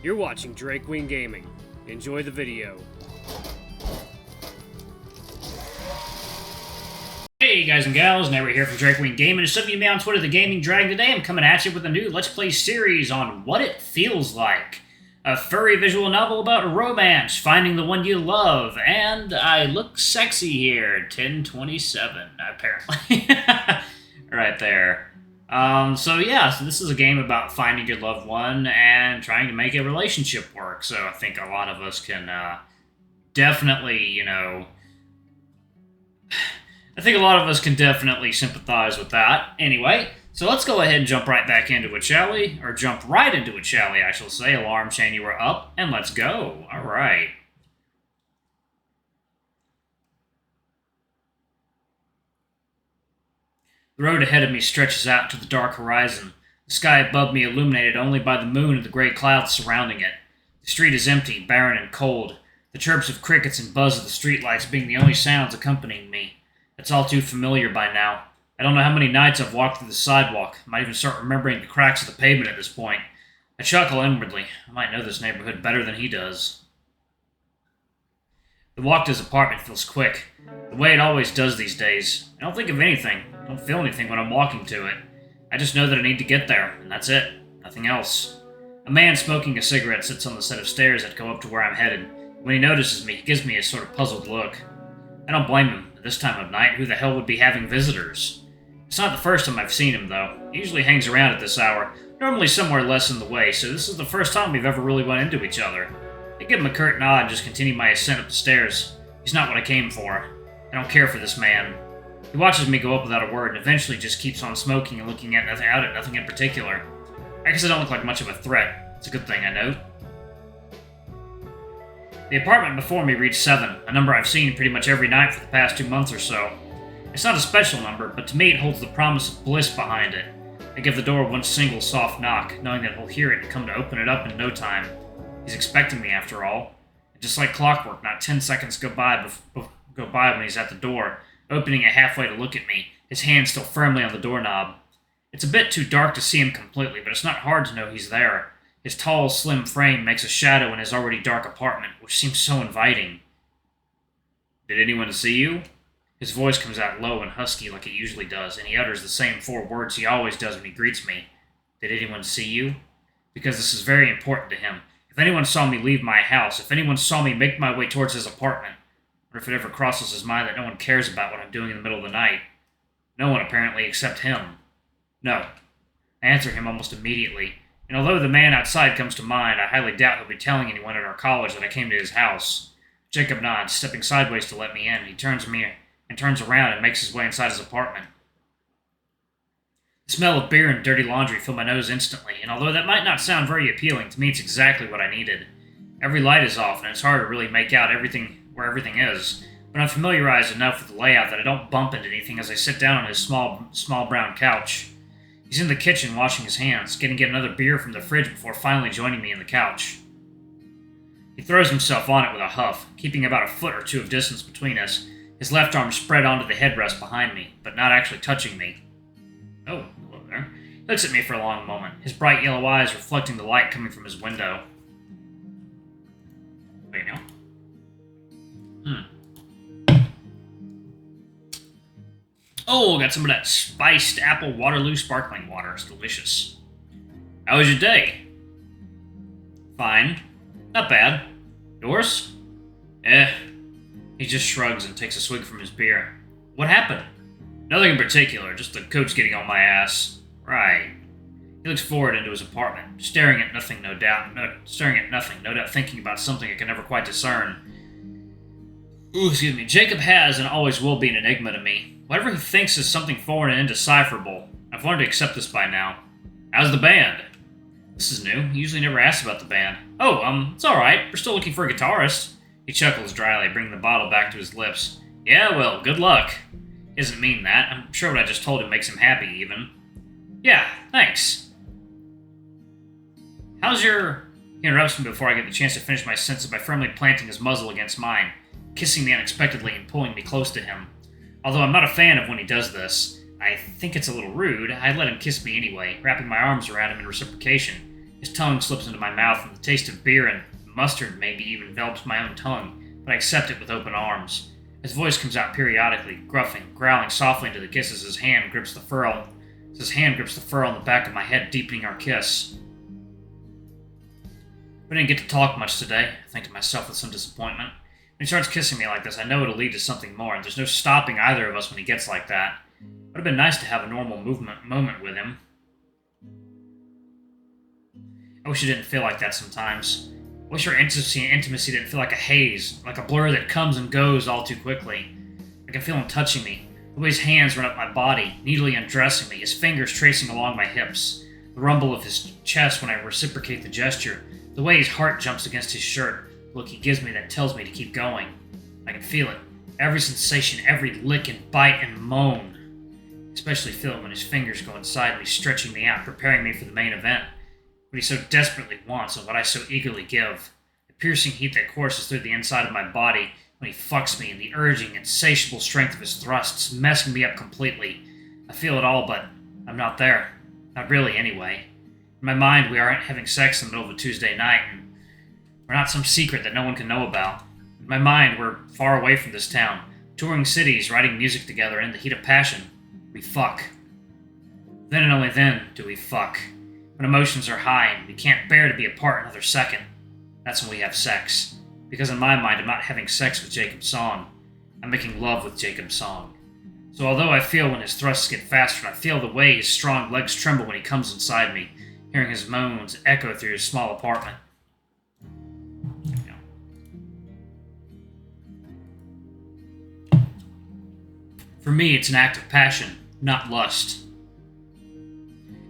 You're watching Drake Wing Gaming. Enjoy the video. Hey guys and gals, Never here from Drake Wing Gaming. As some of you may on Twitter, the Gaming Dragon. Today I'm coming at you with a new Let's Play series on what it feels like. A furry visual novel about romance, finding the one you love, and I look sexy here, 1027, apparently. Right there. So this is a game about finding your loved one and trying to make a relationship work. So I think a lot of us can definitely, I think a lot of us can definitely sympathize with that. Anyway, so let's go ahead and jump right back into it, shall we? Or jump right into it, shall we, I shall say. Alarm chain, you are up, and let's go. All right. The road ahead of me stretches out to the dark horizon, the sky above me illuminated only by the moon and the gray clouds surrounding it. The street is empty, barren, and cold, the chirps of crickets and buzz of the streetlights being the only sounds accompanying me. It's all too familiar by now. I don't know how many nights I've walked through the sidewalk. I might even start remembering the cracks of the pavement at this point. I chuckle inwardly. I might know this neighborhood better than he does. The walk to his apartment feels quick, the way it always does these days. I don't think of anything. I don't feel anything when I'm walking to it. I just know that I need to get there, and that's it. Nothing else. A man smoking a cigarette sits on the set of stairs that go up to where I'm headed. When he notices me, he gives me a sort of puzzled look. I don't blame him. At this time of night, who the hell would be having visitors? It's not the first time I've seen him, though. He usually hangs around at this hour, normally somewhere less in the way, so this is the first time we've ever really run into each other. I give him a curt nod and just continue my ascent up the stairs. He's not what I came for. I don't care for this man. He watches me go up without a word and eventually just keeps on smoking and looking at nothing in particular. I guess I don't look like much of a threat. It's a good thing, I know. The apartment before me reads 7, a number I've seen pretty much every night for the past 2 months or so. It's not a special number, but to me it holds the promise of bliss behind it. I give the door one single soft knock, knowing that he'll hear it and come to open it up in no time. He's expecting me, after all. And just like clockwork, not 10 seconds go by when he's at the door, opening it halfway to look at me, his hand still firmly on the doorknob. It's a bit too dark to see him completely, but it's not hard to know he's there. His tall, slim frame makes a shadow in his already dark apartment, which seems so inviting. "Did anyone see you?" His voice comes out low and husky like it usually does, and he utters the same 4 words he always does when he greets me. "Did anyone see you?" Because this is very important to him. If anyone saw me leave my house, if anyone saw me make my way towards his apartment, or if it ever crosses his mind that no one cares about what I'm doing in the middle of the night. No one, apparently, except him. No. I answer him almost immediately. And although the man outside comes to mind, I highly doubt he'll be telling anyone at our college that I came to his house. Jacob nods, stepping sideways to let me in. He turns around and makes his way inside his apartment. The smell of beer and dirty laundry fill my nose instantly, and although that might not sound very appealing, to me it's exactly what I needed. Every light is off, and it's hard to really make out where everything is, but I'm familiarized enough with the layout that I don't bump into anything as I sit down on his small brown couch. He's in the kitchen washing his hands, getting to get another beer from the fridge before finally joining me in the couch. He throws himself on it with a huff, keeping about a foot or 2 of distance between us, his left arm spread onto the headrest behind me, but not actually touching me. "Oh, hello there." He looks at me for a long moment, his bright yellow eyes reflecting the light coming from his window. Wait, no? Oh, got some of that spiced apple Waterloo sparkling water. It's delicious. "How was your day?" "Fine. Not bad. Yours?" He just shrugs and takes a swig from his beer. "What happened?" "Nothing in particular, just the coach getting on my ass." "Right." He looks forward into his apartment, staring at nothing, no doubt thinking about something I can never quite discern. Excuse me. Jacob has and always will be an enigma to me. Whatever he thinks is something foreign and indecipherable. I've learned to accept this by now. "How's the band?" This is new. He usually never asks about the band. "Oh, it's alright. We're still looking for a guitarist." He chuckles dryly, bringing the bottle back to his lips. "Yeah, well, good luck." He doesn't mean that. I'm sure what I just told him makes him happy, even. "Yeah, thanks." "How's your..." He interrupts me before I get the chance to finish my sentence by firmly planting his muzzle against mine, kissing me unexpectedly and pulling me close to him. Although I'm not a fan of when he does this, I think it's a little rude, I let him kiss me anyway, wrapping my arms around him in reciprocation. His tongue slips into my mouth, and the taste of beer and mustard maybe even envelops my own tongue, but I accept it with open arms. His voice comes out periodically, gruffing, growling softly into the kiss as his hand grips the fur on the back of my head, deepening our kiss. We didn't get to talk much today, I think to myself with some disappointment. When he starts kissing me like this, I know it'll lead to something more, and there's no stopping either of us when he gets like that. It would have been nice to have a normal moment with him. I wish it didn't feel like that sometimes. I wish our intimacy didn't feel like a haze, like a blur that comes and goes all too quickly. I can feel him touching me, the way his hands run up my body, neatly undressing me, his fingers tracing along my hips, the rumble of his chest when I reciprocate the gesture, the way his heart jumps against his shirt, the look he gives me that tells me to keep going. I can feel it. Every sensation, every lick and bite and moan. Especially feel it when his fingers go inside me, stretching me out, preparing me for the main event. What he so desperately wants and what I so eagerly give. The piercing heat that courses through the inside of my body when he fucks me, and the urging, insatiable strength of his thrusts, messing me up completely. I feel it all, but I'm not there. Not really, anyway. In my mind, we aren't having sex in the middle of a Tuesday night, and we're not some secret that no one can know about. In my mind, we're far away from this town, touring cities, writing music together, and in the heat of passion, we fuck. Then and only then do we fuck. When emotions are high and we can't bear to be apart another second, that's when we have sex. Because in my mind, I'm not having sex with Jacob's song. I'm making love with Jacob's song. So although I feel when his thrusts get faster, and I feel the way his strong legs tremble when he comes inside me, hearing his moans echo through his small apartment. For me, it's an act of passion, not lust.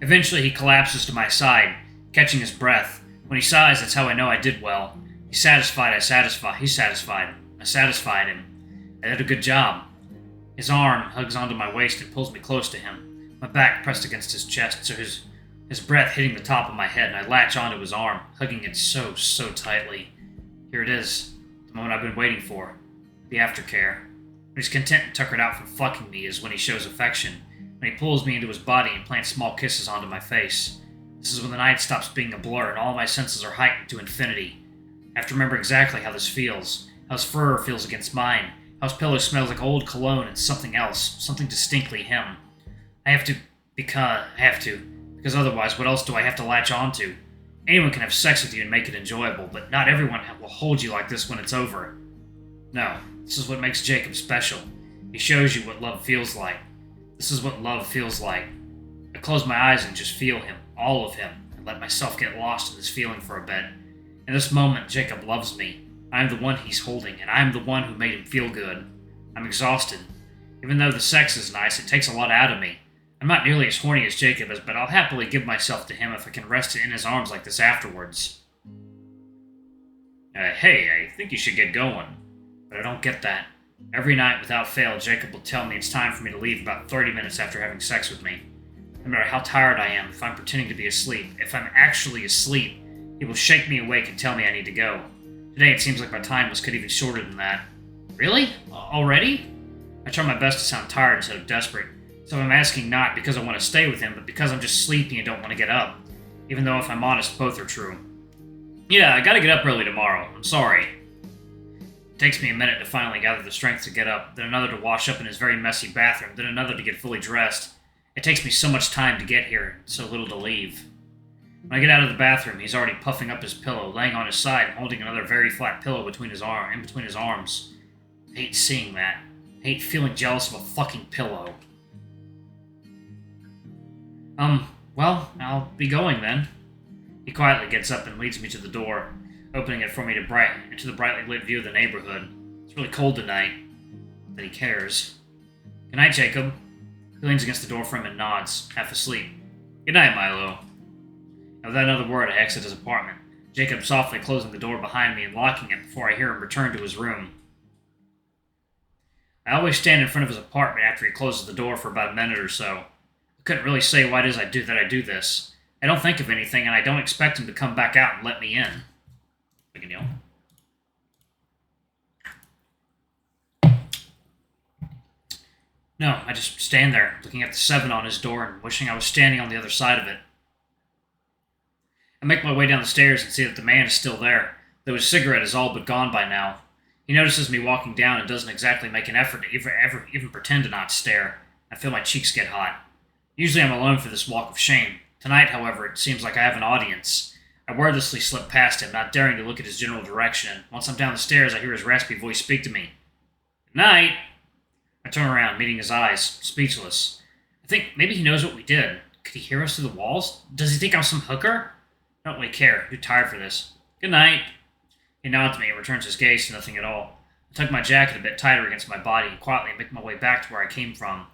Eventually, he collapses to my side, catching his breath. When he sighs, that's how I know I did well. He's satisfied, He's satisfied. I satisfied him. I did a good job. His arm hugs onto my waist and pulls me close to him, my back pressed against his chest, so his breath hitting the top of my head, and I latch onto his arm, hugging it so tightly. Here it is, the moment I've been waiting for, the aftercare. When he's content and tuckered out from fucking me is when he shows affection, when he pulls me into his body and plants small kisses onto my face. This is when the night stops being a blur and all my senses are heightened to infinity. I have to remember exactly how this feels, how his fur feels against mine, how his pillow smells like old cologne and something else, something distinctly him. I have to, because otherwise what else do I have to latch onto? Anyone can have sex with you and make it enjoyable, but not everyone will hold you like this when it's over. No, this is what makes Jacob special. He shows you what love feels like. This is what love feels like. I close my eyes and just feel him, all of him, and let myself get lost in this feeling for a bit. In this moment, Jacob loves me. I am the one he's holding, and I am the one who made him feel good. I'm exhausted. Even though the sex is nice, it takes a lot out of me. I'm not nearly as horny as Jacob is, but I'll happily give myself to him if I can rest in his arms like this afterwards. Hey, I think you should get going. But I don't get that. Every night, without fail, Jacob will tell me it's time for me to leave about 30 minutes after having sex with me. No matter how tired I am, if I'm pretending to be asleep, if I'm actually asleep, he will shake me awake and tell me I need to go. Today it seems like my time was cut even shorter than that. Really? Already? I try my best to sound tired instead of desperate, so I'm asking not because I want to stay with him, but because I'm just sleepy and don't want to get up. Even though if I'm honest, both are true. Yeah, I gotta get up early tomorrow. I'm sorry. It takes me a minute to finally gather the strength to get up, then another to wash up in his very messy bathroom, then another to get fully dressed. It takes me so much time to get here, and so little to leave. When I get out of the bathroom, he's already puffing up his pillow, laying on his side, and holding another very flat pillow in between his arms. I hate seeing that. I hate feeling jealous of a fucking pillow. Well, I'll be going then. He quietly gets up and leads me to the door, opening it for me into the brightly lit view of the neighborhood. It's really cold tonight. Not that he cares. Good night, Jacob. He leans against the door frame and nods, half asleep. Good night, Milo. And without another word, I exit his apartment, Jacob softly closing the door behind me and locking it before I hear him return to his room. I always stand in front of his apartment after he closes the door for about a minute or so. I couldn't really say why it is I do this. I don't think of anything, and I don't expect him to come back out and let me in. Big deal. No, I just stand there, looking at the 7 on his door and wishing I was standing on the other side of it. I make my way down the stairs and see that the man is still there, though his cigarette is all but gone by now. He notices me walking down and doesn't exactly make an effort to even pretend to not stare. I feel my cheeks get hot. Usually I'm alone for this walk of shame. Tonight, however, it seems like I have an audience. I wordlessly slip past him, not daring to look at his general direction. Once I'm down the stairs, I hear his raspy voice speak to me. "Good night." I turn around, meeting his eyes, speechless. I think maybe he knows what we did. Could he hear us through the walls? Does he think I'm some hooker? I don't really care. I'm too tired for this. "Good night." He nods at me and returns his gaze to nothing at all. I tuck my jacket a bit tighter against my body and quietly make my way back to where I came from.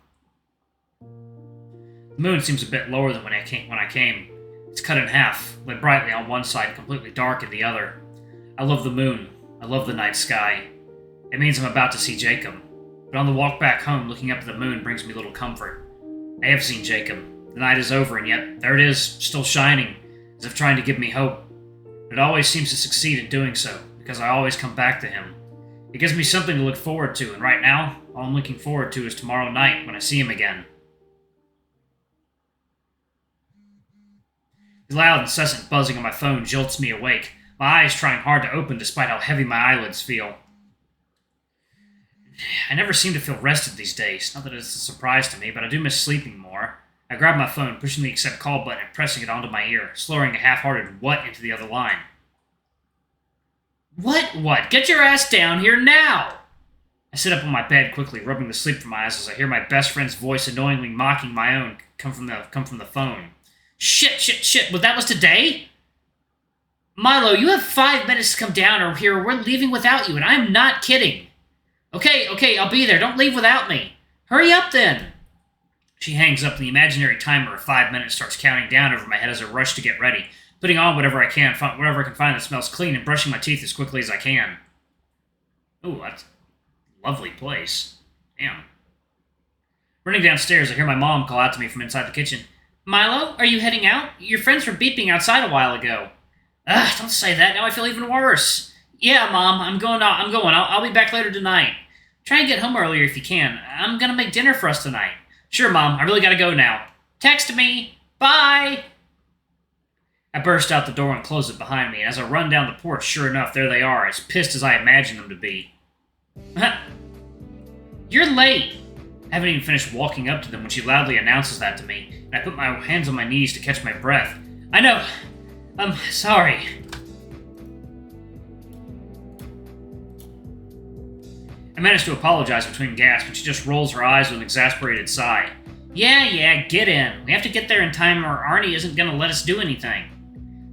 The moon seems a bit lower than when I came. It's cut in half, lit brightly on one side, completely dark in the other. I love the moon. I love the night sky. It means I'm about to see Jacob. But on the walk back home, looking up at the moon brings me little comfort. I have seen Jacob. The night is over, and yet there it is, still shining, as if trying to give me hope. It always seems to succeed in doing so, because I always come back to him. It gives me something to look forward to, and right now, all I'm looking forward to is tomorrow night when I see him again. The loud, incessant buzzing on my phone jolts me awake, my eyes trying hard to open despite how heavy my eyelids feel. I never seem to feel rested these days. Not that it's a surprise to me, but I do miss sleeping more. I grab my phone, pushing the accept call button and pressing it onto my ear, slurring a half-hearted what into the other line. What? Get your ass down here now! I sit up on my bed quickly, rubbing the sleep from my eyes as I hear my best friend's voice annoyingly mocking my own come from the phone. Shit, but that was today? Milo, you have 5 minutes to come down or we're leaving without you, and I'm not kidding. Okay, I'll be there. Don't leave without me. Hurry up, then. She hangs up, and the imaginary timer of 5 minutes starts counting down over my head as I rush to get ready, putting on whatever I can find that smells clean, and brushing my teeth as quickly as I can. Ooh, that's a lovely place. Damn. Running downstairs, I hear my mom call out to me from inside the kitchen. Milo, are you heading out? Your friends were beeping outside a while ago. Ugh, don't say that. Now I feel even worse. Yeah, Mom, I'm going. I'll be back later tonight. Try and get home earlier if you can. I'm gonna make dinner for us tonight. Sure, Mom, I really gotta go now. Text me. Bye! I burst out the door and close it behind me, and as I run down the porch, sure enough, there they are, as pissed as I imagined them to be. You're late! I haven't even finished walking up to them when she loudly announces that to me, and I put my hands on my knees to catch my breath. I know. I'm sorry. I manage to apologize between gasps, but she just rolls her eyes with an exasperated sigh. Yeah, get in. We have to get there in time or Arnie isn't going to let us do anything.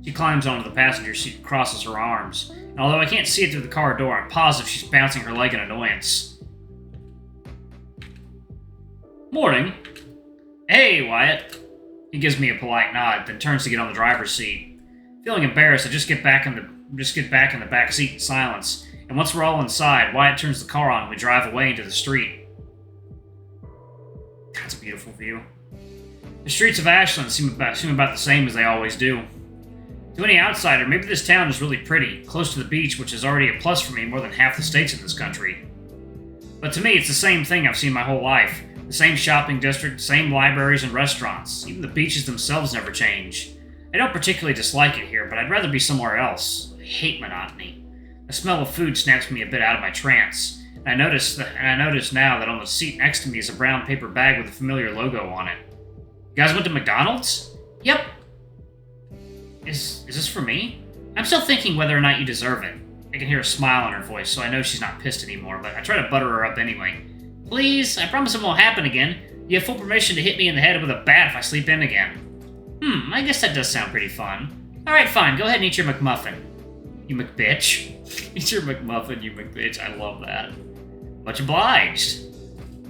She climbs onto the passenger seat and crosses her arms, and although I can't see it through the car door, I'm positive she's bouncing her leg in annoyance. Morning. Hey, Wyatt. He gives me a polite nod, then turns to get on the driver's seat. Feeling embarrassed, I just get back in the back seat in silence, and once we're all inside, Wyatt turns the car on and we drive away into the street. That's a beautiful view. The streets of Ashland seem about the same as they always do. To any outsider, maybe this town is really pretty, close to the beach, which is already a plus for me more than half the states in this country. But to me, it's the same thing I've seen my whole life. The same shopping district, same libraries and restaurants. Even the beaches themselves never change. I don't particularly dislike it here, but I'd rather be somewhere else. I hate monotony. The smell of food snaps me a bit out of my trance. And I notice now that on the seat next to me is a brown paper bag with a familiar logo on it. You guys went to McDonald's? Yep. Is this for me? I'm still thinking whether or not you deserve it. I can hear a smile in her voice, so I know she's not pissed anymore, but I try to butter her up anyway. Please, I promise it won't happen again. You have full permission to hit me in the head with a bat if I sleep in again. I guess that does sound pretty fun. Alright, fine, go ahead and eat your McMuffin. You McBitch. Eat your McMuffin, you McBitch. I love that. Much obliged.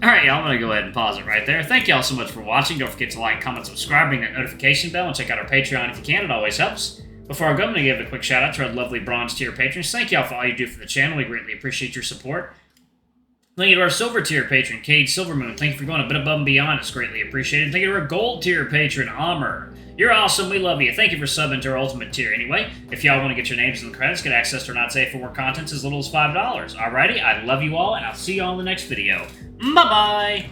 Alright, y'all, I'm going to go ahead and pause it right there. Thank y'all so much for watching. Don't forget to like, comment, subscribe, ring that notification bell, and check out our Patreon if you can. It always helps. Before I go, I'm going to give a quick shout out to our lovely bronze tier patrons. Thank y'all for all you do for the channel. We greatly appreciate your support. Thank you to our silver tier patron, Cade Silvermoon. Thank you for going a bit above and beyond. It's greatly appreciated. Thank you to our gold tier patron, Amr. You're awesome. We love you. Thank you for subbing to our ultimate tier. Anyway, if y'all want to get your names in the credits, get access to our not safe for work contents as little as $5. Alrighty, I love you all, and I'll see you all in the next video. Bye-bye!